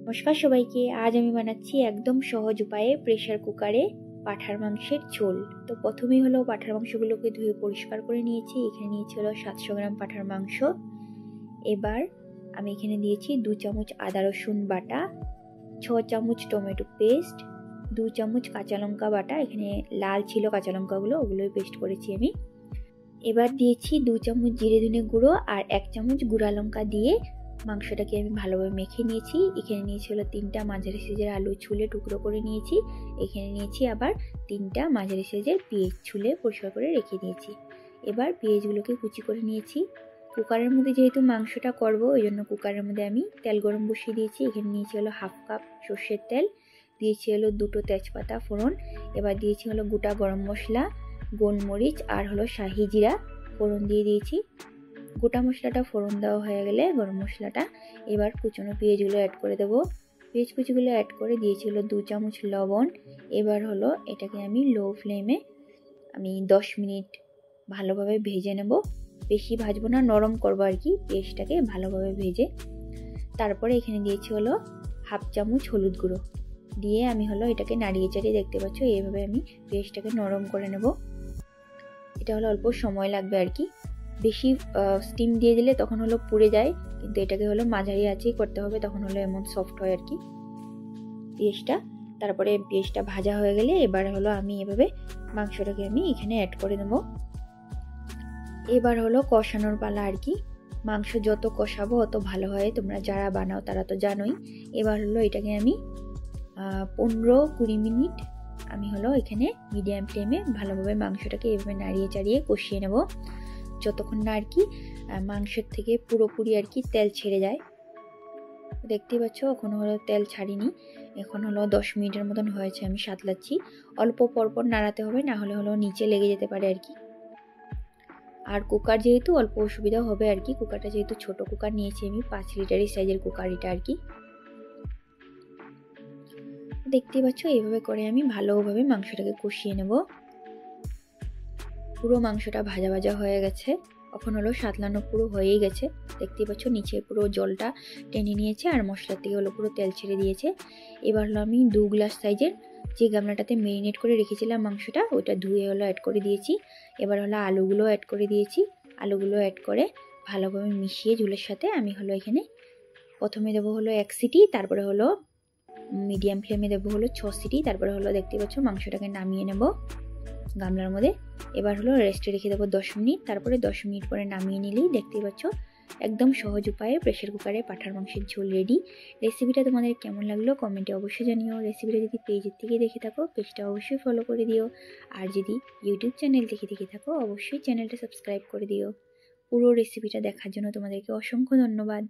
নমস্কার সবাইকে। আজ আমি বানাচ্ছি একদম সহজ উপায়ে প্রেসার কুকারে পাঁঠার মাংসের ঝোল। তো প্রথমেই হলো পাঁঠার মাংসগুলোকে ধুয়ে পরিষ্কার করে নিয়েছি। এখানে নিয়েছি হলো 700 গ্রাম পাঁঠার মাংস। এবার আমি এখানে দিয়েছি 2 চামচ আদা রসুন বাটা, 6 চামচ টমেটো পেস্ট, 2 চামচ কাঁচা লঙ্কা বাটা। এখানে লাল ছিল কাঁচা লঙ্কাগুলো, ওগুলোই পেস্ট করেছি আমি। এবার দিয়েছি 2 চামচ জিরে ধনে গুঁড়ো আর 1 চামচ গুঁড়া লঙ্কা দিয়ে মাংসটাকে আমি ভালোভাবে মেখে নিয়েছি। এখানে নিয়েছি হলো 3টা মাঝারি সাইজের আলু ছুলে টুকরো করে নিয়েছি। এখানে নিয়েছি আবার 3টা মাঝারি সাইজের পেঁয়াজ ছুলে পরিষ্কার করে রেখে দিয়েছি। এবার পেঁয়াজগুলোকে কুচি করে নিয়েছি। কুকারের মধ্যে যেহেতু মাংসটা করব, ওই জন্য কুকারের মধ্যে আমি তেল গরম বসিয়ে দিয়েছি। এখানে নিয়েছি হলো 1/2 কাপ সর্ষের তেল, দিয়েছি হলো 2টো তেজপাতা ফোড়ন, এবার দিয়েছি হলো গোটা গরম মশলা, গোলমরিচ আর হলো শাহি জিরা ফোড়ন দিয়ে দিয়েছি। গোটা মশলাটা ফোড়ন দেওয়া হয়ে গেলে গরম মশলাটা এবার কুচনো পেঁয়াজগুলো অ্যাড করে দেবো। পেঁয়াজ কুচিগুলো অ্যাড করে দিয়েছিল 2 চামচ লবণ। এবার হলো এটাকে আমি লো ফ্লেমে 10 মিনিট ভালোভাবে ভেজে নেব। বেশি ভাজবো না, নরম করবো আর কি পেঁয়াজটাকে ভালোভাবে ভেজে। তারপরে এখানে দিয়েছি হলো 1/2 চামচ হলুদ গুঁড়ো দিয়ে আমি হলো এটাকে নাড়িয়ে চাড়িয়ে, দেখতে পাচ্ছ এইভাবে আমি পেঁয়াজটাকে নরম করে নেব। এটা হলো অল্প সময় লাগবে আর কি। বেশি স্টিম দিয়ে দিলে তখন হলো পুড়ে যায়, কিন্তু এটাকে হলো মাঝারি আঁচেই করতে হবে, তখন হলো এমন সফট হয় আর কি পেঁয়াজটা। তারপরে পেঁয়াজটা ভাজা হয়ে গেলে এবার হলো আমি এভাবে মাংসটাকে আমি এখানে অ্যাড করে দেবো। এবার হলো কষানোর পালা আর কি। মাংস যত কষাবো অত ভালো হয়, তোমরা যারা বানাও তারা তো জানোই। এবার হলো এটাকে আমি 15-20 মিনিট আমি হলো এখানে মিডিয়াম ফ্লেমে ভালোভাবে মাংসটাকে এভাবে নাড়িয়ে চাড়িয়ে কষিয়ে নেব, যতক্ষণ না আর কি মাংসের থেকে পুরোপুরি আর কি তেল ছেড়ে যায়। দেখতেই পাচ্ছ এখন হলো তেল ছাড়িনি, এখন হলো 10 মিনিটের মতন হয়েছে। আমি সাতলাচ্ছি, অল্প পরপর নাড়াতে হবে, না হলে হলো নিচে লেগে যেতে পারে আর কি। আর কুকার যেহেতু অল্প অসুবিধা হবে আর কি, কুকারটা যেহেতু ছোট কুকার নিয়েছি আমি, 5 লিটারের সাইজের কুকার এটা আর কি। দেখতেই পাচ্ছ এইভাবে করে আমি ভালোভাবে মাংসটাকে কষিয়ে নেব। পুরো মাংসটা ভাজা ভাজা হয়ে গেছে, এখন হলো সাতলানো পুরো হয়েই গেছে। দেখতেই পাচ্ছ নিচে পুরো জলটা টেনে নিয়েছে আর মশলার থেকে হলো পুরো তেল ছেড়ে দিয়েছে। এবার হলো আমি 2 গ্লাস সাইজের যে গামলাটাতে মেরিনেট করে রেখেছিলাম মাংসটা, ওটা ধুয়ে হলো অ্যাড করে দিয়েছি। এবার হলো আলুগুলো অ্যাড করে দিয়েছি। আলুগুলো অ্যাড করে ভালোভাবে মিশিয়ে ঝোলের সাথে আমি হলো এখানে প্রথমে দেবো হলো 1 সিটি, তারপরে হলো মিডিয়াম ফ্লেমে দেবো হলো 6 সিটি, তারপরে হলো দেখতে পাচ্ছ মাংসটাকে নামিয়ে নেব গামলার মধ্যে। এবার হলো রেস্টে রেখে দেবো 10 মিনিট, তারপরে 10 মিনিট পরে নামিয়ে নিলেই দেখতেই পাচ্ছ একদম সহজ উপায়ে প্রেসার কুকারে পাঁঠার মাংসের ঝোল রেডি। রেসিপিটা তোমাদের কেমন লাগলো কমেন্টে অবশ্যই জানিও। রেসিপিটা যদি পেজের থেকে দেখে থাকো পেজটা অবশ্যই ফলো করে দিও, আর যদি ইউটিউব চ্যানেল থেকে দেখে থাকো অবশ্যই চ্যানেলটা সাবস্ক্রাইব করে দিও। পুরো রেসিপিটা দেখার জন্য তোমাদেরকে অসংখ্য ধন্যবাদ।